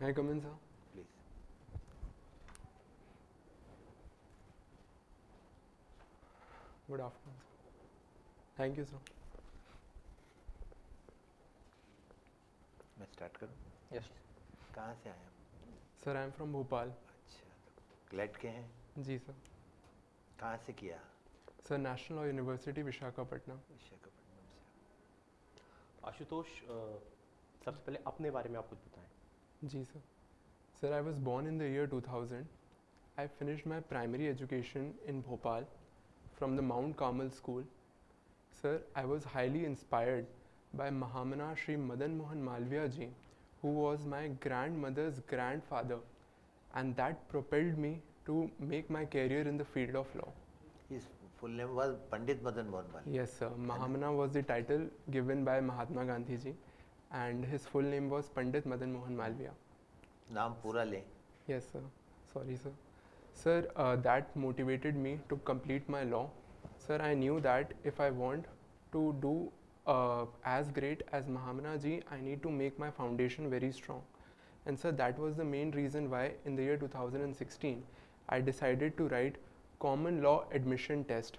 May I come in, sir? Please. Good afternoon, sir. Thank you, sir. मैं start करूं? Yes कहाँ से आए आप? Sir, I am from Bhopal. अच्छा, ग्लैड के हैं? जी सर. कहाँ से किया? Sir, National Law University, Visakhapatnam. Visakhapatnam से. आशुतोष सबसे पहले अपने बारे में आप कुछ बताएं. जी sir. Sir, I was born in the year 2000. I finished my primary education in Bhopal from the Mount Carmel School. Sir, I was highly inspired by Mahamana Shri Madan Mohan Malviya ji, who was my grandmother's grandfather, and that propelled me to make my career in the field of law. His full name was Pandit Madan Mohan Malviya. Yes, sir. Mahamana was the title given by Mahatma Gandhi ji, and his full name was Pandit Madan Mohan Malviya. नाम पूरा लें. Yes, sir. Sorry, sir. Sir, that motivated me to complete my law. Sir, I knew that if I want to do as great as Mahamana ji, I need to make my foundation very strong. And sir, that was the main reason why in the year 2016, I decided to write Common Law Admission Test.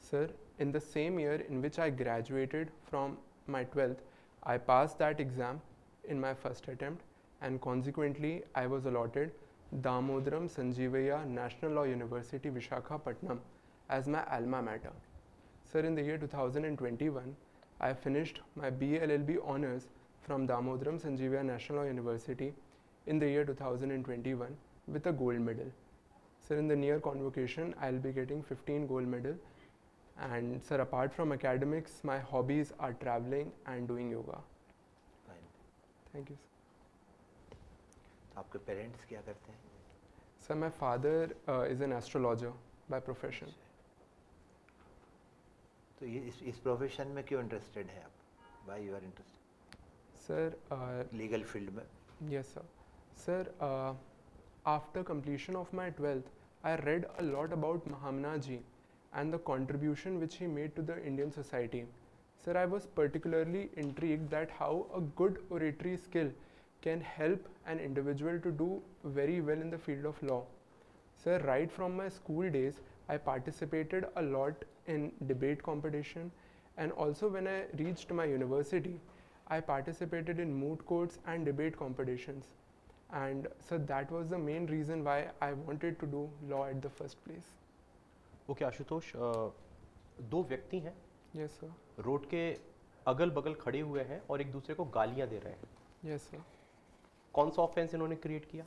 Sir, in the same year in which I graduated from my 12th, I passed that exam in my first attempt, and consequently I was allotted Damodaram Sanjeevaya National Law University, Visakhapatnam as my alma mater. Sir, in the year 2021, I finished my BA LLB honours from Damodaram Sanjeevaya National Law University in the year 2021 with a gold medal. Sir, in the near convocation, I'll be getting 15 gold medal. And sir, apart from academics, my hobbies are traveling and doing yoga. Fine. Thank you, sir. आपके parents क्या करते हैं? Sir, my father is an astrologer by profession. तो ये इस profession में क्यों interested हैं आप? Why you are interested? Sir, legal field में. yes, sir. Sir, after completion of my 12th, I read a lot about Mahamana ji and the contribution which he made to the Indian society. Sir, I was particularly intrigued that how a good oratory skill can help an individual to do very well in the field of law. Sir, right from my school days, I participated a lot in debate competition, and also when I reached my university, I participated in moot courts and debate competitions. And so that was the main reason why I wanted to do law at the first place. Okay Ashutosh, दो व्यक्ति हैं, Yes, sir. Road के अगल बगल खड़े हुए हैं और एक दूसरे को गालियां दे रहे हैं. Yes, sir. कौन सा ऑफेंस इन्होंने क्रिएट किया?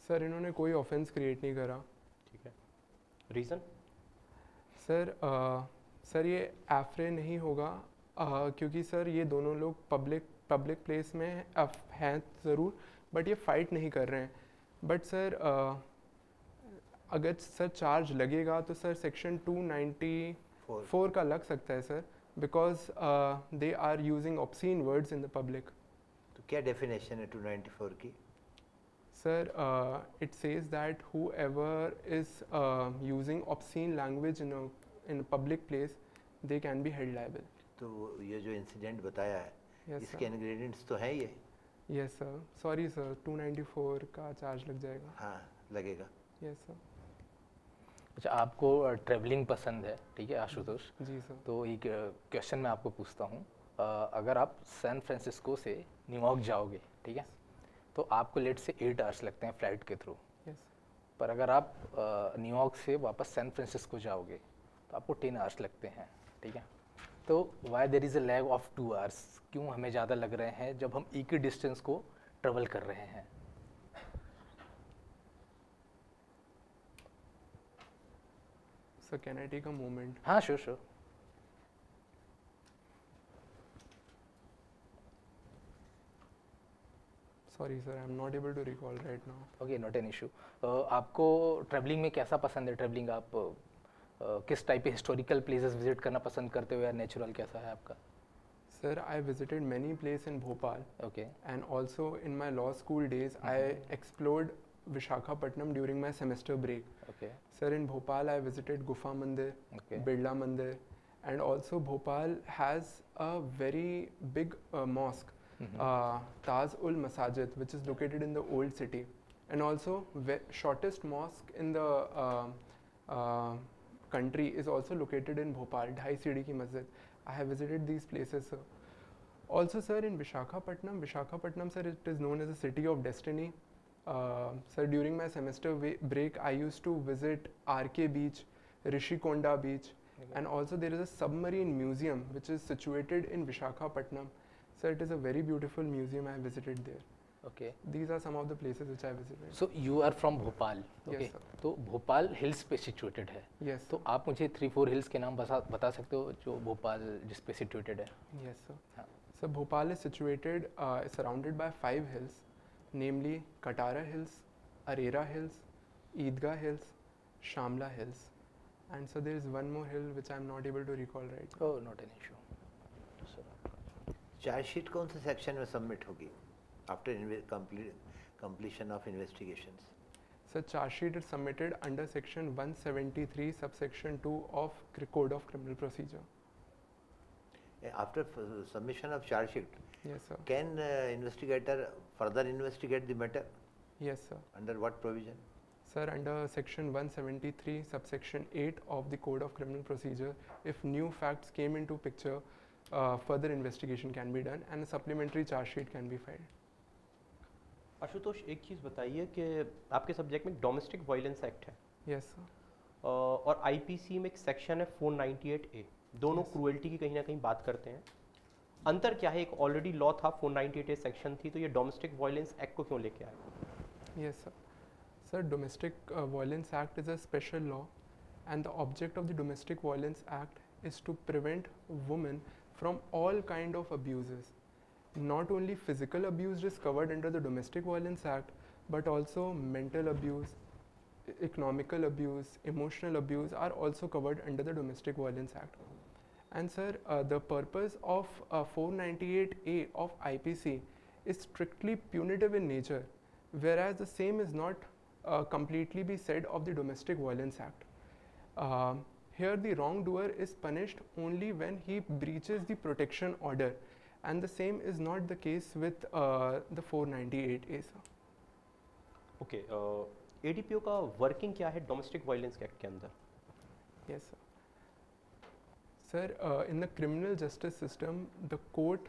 सर, इन्होंने कोई ऑफेंस क्रिएट नहीं करा. ठीक है, रीज़न? सर, सर ये एफ्रे नहीं होगा, क्योंकि सर ये दोनों लोग पब्लिक प्लेस में हैं ज़रूर, बट ये फाइट नहीं कर रहे हैं. बट सर, अगर सर चार्ज लगेगा तो सर सेक्शन 294 का लग सकता है sir, because they are using obscene words in the public. तो क्या डेफिनेशन है 294 की? Sir, it says that whoever is using obscene language in a public place, they can be held liable. तो ये जो इंसिडेंट बताया है, Yes, इसके sir. इंग्रेडिएंट्स तो हैं ये? Yes, sir. Sorry, sir. 294 का चार्ज लग जाएगा. हाँ, लगेगा. Yes, sir. अच्छा, आपको ट्रैवलिंग पसंद है, ठीक है आशुतोष? जी सर. तो एक क्वेश्चन मैं आपको पूछता हूँ. अगर आप सैन फ्रांसिस्को से न्यूयॉर्क जाओगे, ठीक है, तो आपको लेट से 8 आवर्स लगते हैं फ्लाइट के थ्रू. Yes. पर अगर आप न्यूयॉर्क से वापस सैन फ्रांसिस्को जाओगे तो आपको 10 आवर्स लगते हैं, ठीक है. तो why there is a lag of 2 hours? क्यों हमें ज़्यादा लग रहे हैं जब हम एक ही डिस्टेंस को ट्रेवल कर रहे हैं? Sir, can I take a moment? हाँ, sure sure. Sorry, sir. I'm not able to recall right now. Okay, not an issue. आपको ट्रैवलिंग में कैसा पसंद है? ट्रैवलिंग आप किस टाइप के हिस्टोरिकल प्लेसेस विजिट करना पसंद करते हो या नेचुरल कैसा है आपका? Sir, I visited many places in Bhopal, okay. and also in my law school days, I explored Visakhapatnam during my semester break. Okay. Sir, in Bhopal, I visited Gufa Mandir, Okay. Birla Mandir, and also Bhopal has a very big mosque Taj ul Masajid, which is located in the old city, and also shortest mosque in the country is also located in Bhopal, Dhai Sidi ki Masjid. I have visited these places, sir. Also, sir, in Vishakhapatnam, sir, it is known as a city of destiny. Sir, during my semester break, I used to visit RK Beach, Rishikonda Beach, and also there is a submarine museum which is situated in Vishakhapatnam. Sir, it is a very beautiful museum. I visited there. Okay. These are some of the places which I visited. So you are from Bhopal. Okay. Yes, sir. तो Bhopal hills पे situated है. Yes, तो आप मुझे 3-4 hills के नाम बता सकते हो जो भोपाल जिस पे सिचुएटेड है. Yes, sir. हाँ. So Bhopal is situated, surrounded by 5 hills, namely Katara Hills, Arera Hills, Eidgah Hills, Shamla Hills, and so there is one more hill which I am not able to recall right now. Oh, not an issue. Chargesheet कौन से section में submit होगी after completion of investigations? So charge sheet is submitted under section 173 subsection 2 of Code of Criminal Procedure. After submission of charge sheet, Yes, sir. can investigator further investigate the matter? Yes, sir. Under what provision? Sir, under section 173 subsection 8 of the Code of Criminal Procedure, if new facts came into picture, further investigation can be done and a supplementary charge sheet can be filed. Ashutosh, एक चीज़ बताइए कि आपके subject में domestic violence act है. Yes, sir. और IPC में एक section है 498A. दोनों क्रूएल्टी की कहीं ना कहीं बात करते हैं. अंतर क्या है? एक ऑलरेडी लॉ था, 498A सेक्शन थी, तो ये डोमेस्टिक वायलेंस एक्ट को क्यों लेके आए? Yes, sir. Sir, Domestic Violence Act is a special law, and the object of the Domestic Violence Act is to prevent women from all kind of abuses. Not only physical abuse is covered under the Domestic Violence Act, but also mental abuse, economical abuse, emotional abuse are also covered under the Domestic Violence Act. And sir, the purpose of 498A of IPC is strictly punitive in nature, whereas the same is not completely be said of the Domestic Violence Act. Here the wrongdoer is punished only when he breaches the protection order, and the same is not the case with the 498A, sir. Okay, ADPO का working क्या है domestic violence act के अंदर? Yes, sir. Sir, in the criminal justice system, the court,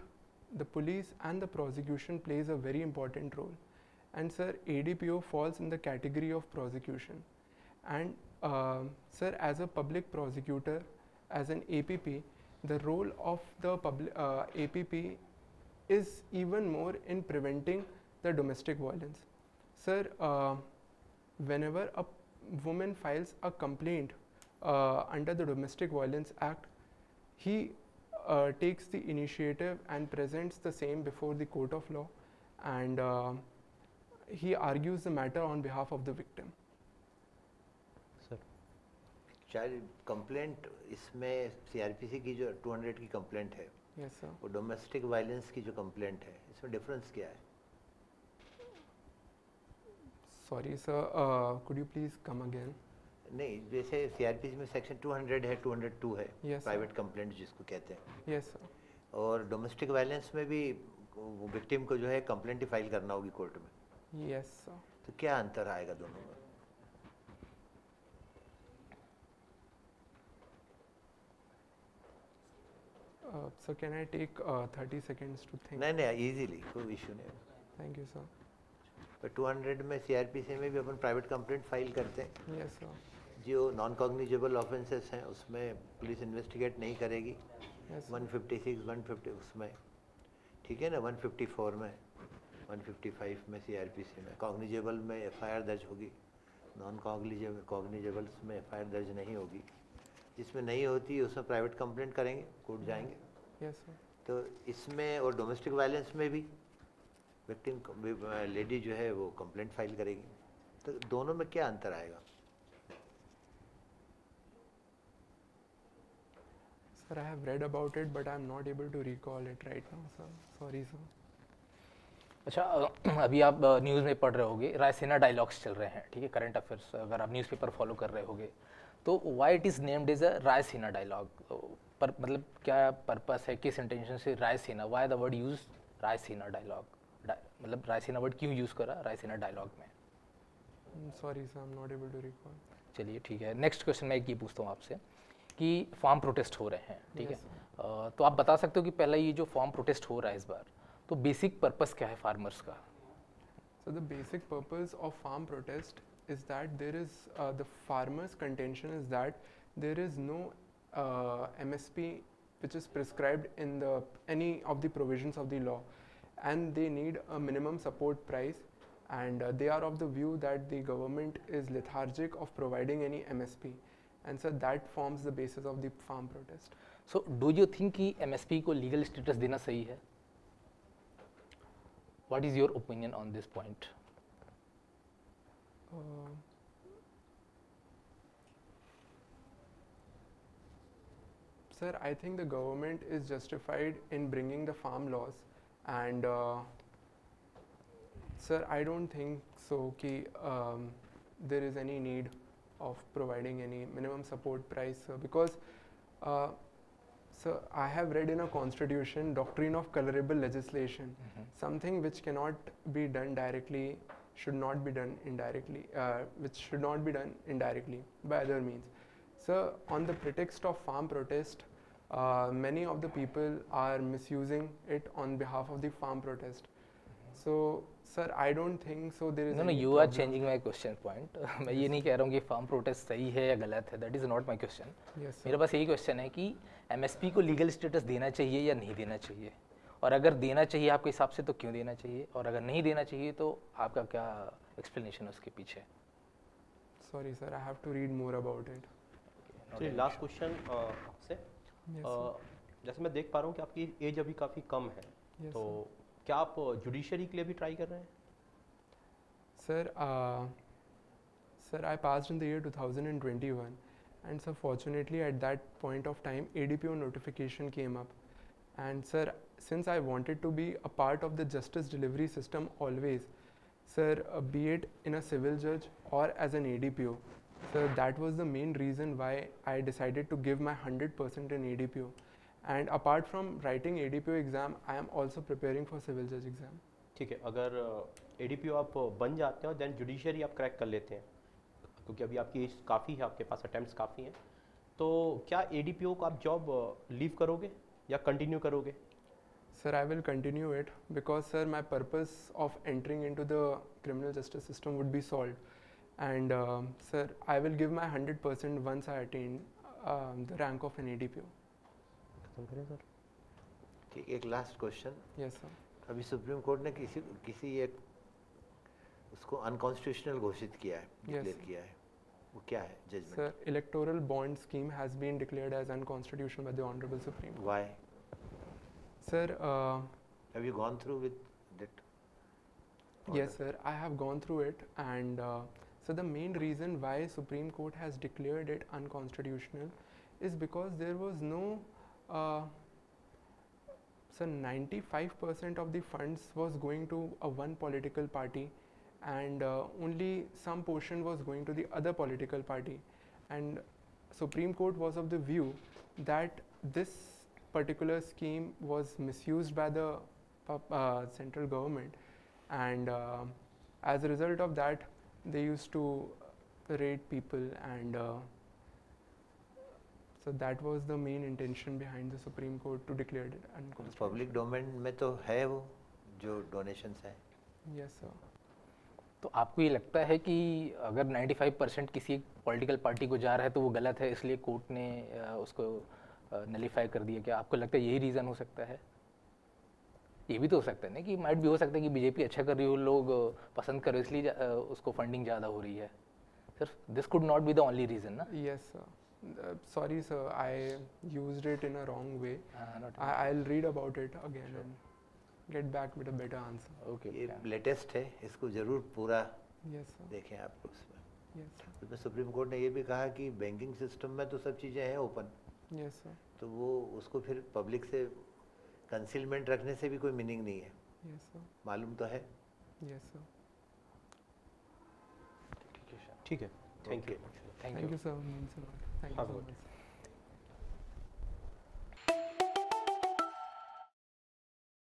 the police and the prosecution plays a very important role. And sir, ADPO falls in the category of prosecution. And sir, as a public prosecutor, as an APP, the role of the APP is even more in preventing the domestic violence. Sir, whenever a woman files a complaint under the Domestic Violence Act, he takes the initiative and presents the same before the court of law, and he argues the matter on behalf of the victim. Sir, child complaint इसमें CrPC की जो 200 की complaint है, Yes, sir. वो domestic violence की जो complaint है, इसमें डिफरेंस क्या है? Sorry, sir. Could you please come again? नहीं, जैसे सीआरपीसी में सेक्शन 200 है, 202 है, Yes, प्राइवेट कंप्लेंट जिसको कहते हैं, Yes, sir. और डोमेस्टिक वायलेंस में भी वो विक्टिम को जो है कंप्लेंट ही फाइल करना होगी कोर्ट में. Yes, sir. तो क्या अंतर आएगा दोनों में? So can I take 30 seconds to think? नहीं नहीं, इजीली कोई इशू नहीं. Thank you, sir. पर 200 में सीआरपीसी में भी अपन प्राइवेट कंप्लेंट फाइल करते हैं. Yes, sir. जो नॉन कॉग्निजेबल ऑफेंसेस हैं उसमें पुलिस इन्वेस्टिगेट नहीं करेगी. Yes, sir. 156, 150 उसमें ठीक है ना, 154 में, 155 में सीआरपीसी में कॉग्निजेबल में एफआईआर दर्ज होगी, नॉन कॉग्निजेबल्स में एफआईआर दर्ज नहीं होगी. जिसमें नहीं होती उसमें प्राइवेट कंप्लेंट करेंगे, कोर्ट जाएंगे. Yes, sir. तो इसमें और डोमेस्टिक वायलेंस में भी विक्टिम लेडी जो है वो कंप्लेंट फाइल करेगी. तो दोनों में क्या अंतर आएगा? Sir, I have read about it, but I am not able to recall it right now, sir. Sorry, sir. अच्छा, अभी आप न्यूज़ में पढ़ रहे होगे, रायसेना डायलॉग्स चल रहे हैं, ठीक है, करंट अफेयर्स अगर आप न्यूज़पेपर फॉलो कर रहे होगे, तो why it is named as a Raisina dialogue? पर मतलब क्या पर्पस है, किस इंटेंशन से Raisina, why the word use Raisina dialogue, मतलब रायसीना वर्ड क्यों यूज़ करा रायसीना डायलॉग में? Sorry, sir, I'm not able to recall. चलिए ठीक है, नेक्स्ट क्वेश्चन मैं एक ये पूछता हूँ आपसे कि फार्म प्रोटेस्ट हो रहे हैं, ठीक Yes, है, तो आप बता सकते हो कि पहला ये जो फार्म प्रोटेस्ट हो रहा है इस बार, तो बेसिक पर्पस क्या है फार्मर्स का? So the basic purpose of farm protest is that there is the farmers' contention is that there is no MSP which is prescribed in the any of the provisions of the law, and they need a minimum support price, and they are of the view that the government is lethargic of providing any MSP, and so that forms the basis of the farm protest. So do you think कि MSP को legal status देना सही है? What is your opinion on this point? Uh, Sir, I think the government is justified in bringing the farm laws, and sir, I don't think so कि there is any need of providing any minimum support price, sir, because sir, I have read in a constitution doctrine of colorable legislation, something which cannot be done directly should not be done indirectly, which should not be done indirectly by other means. So, on the pretext of farm protest, many of the people are misusing it on behalf of the farm protest. So, sir, I don't think so. There is no no, any you are problem. Changing my question point. मैं ये नहीं कह रहा हूँ कि farm protest सही है या गलत है, that is not my question. Yes, sir. मेरे पास यही क्वेश्चन है कि एमएसपी को लीगल स्टेटस देना चाहिए या नहीं देना चाहिए, और अगर देना चाहिए आपके हिसाब से तो क्यों देना चाहिए, और अगर नहीं देना चाहिए तो आपका क्या एक्सप्लेनेशन है उसके पीछे? Sorry, sir. I have to read more about it. चलिए लास्ट क्वेश्चन आपसे। Yes, sir. जैसे मैं देख पा रहा हूँ कि आपकी एज अभी काफ़ी कम है, Yes, तो sir. क्या आप जुडिशरी के लिए भी ट्राई कर रहे हैं? Sir, I passed in the year 2021, and so fortunately at that point of time, ADPO notification came up, and sir, since I wanted to be a part of the justice delivery system always, sir, be it in a civil judge or as an ADPO, sir, that was the main reason why I decided to give my 100% in ADPO. And apart from writing ADPO exam, I am also preparing for civil judge exam. ठीक है, अगर ADPO आप बन जाते हैं then judiciary आप crack कर लेते हैं, क्योंकि अभी आपकी एज काफ़ी है, आपके पास अटेम्प्ट्स काफ़ी हैं, तो क्या एडीपीओ को आप जॉब लीव करोगे या कंटिन्यू करोगे? Sir, I will continue it because, sir, my purpose of entering into the criminal justice system would be solved. And, sir, I will give my 100% once I attain the rank of an ADPO. खत्म करें sir. ठीक, एक last question. Yes, sir. अभी supreme court ने किसी एक उसको unconstitutional घोषित किया है, डिक्लेयर किया है, वो क्या है judgement? Sir, electoral bond scheme has been declared as unconstitutional by the Honorable Supreme Court. Why? Sir, Have you gone through with that? yes, sir, I have gone through it, and so the main reason why Supreme Court has declared it unconstitutional is because there was no, so 95% of the funds was going to one political party, and only some portion was going to the other political party, and Supreme Court was of the view that this particular scheme was misused by the central government, and as a result of that they used to raid people, and so that was the main intention behind the Supreme Court to declare it unconstitutional. Public domain में तो है वो जो donations है। Yes, sir. तो आपको ये लगता है कि अगर 95% किसी एक पॉलिटिकल पार्टी को जा रहा है तो वो गलत है, इसलिए कोर्ट ने उसको नलीफाई कर दिया? क्या आपको लगता है यही रीज़न हो सकता है? ये भी तो हो सकता है ना कि माइट भी हो सकता है कि बीजेपी अच्छा कर रही हो, लोग पसंद कर रहे हो, इसलिए उसको फंडिंग ज़्यादा हो रही है। Sir, this could not be the only reason ना? Yes, sir. Sorry, sir, I used it in a wrong way. not I'll read about it again and get back with a better answer. Okay. ये latest है, इसको ज़रूर पूरा Yes, sir. देखें आप उसमें। Yes, sir. उसमें सुप्रीम कोर्ट ने ये भी कहा कि बैंकिंग सिस्टम में तो सब चीज़ें हैं ओपन, Yes, sir. तो वो उसको फिर पब्लिक से कंसीलमेंट रखने से भी कोई मीनिंग नहीं है, Yes, sir. मालूम तो है। Yes, sir. ठीक है, thank you. Thank Thank you, sir. Means a lot. Thank you so Have a much.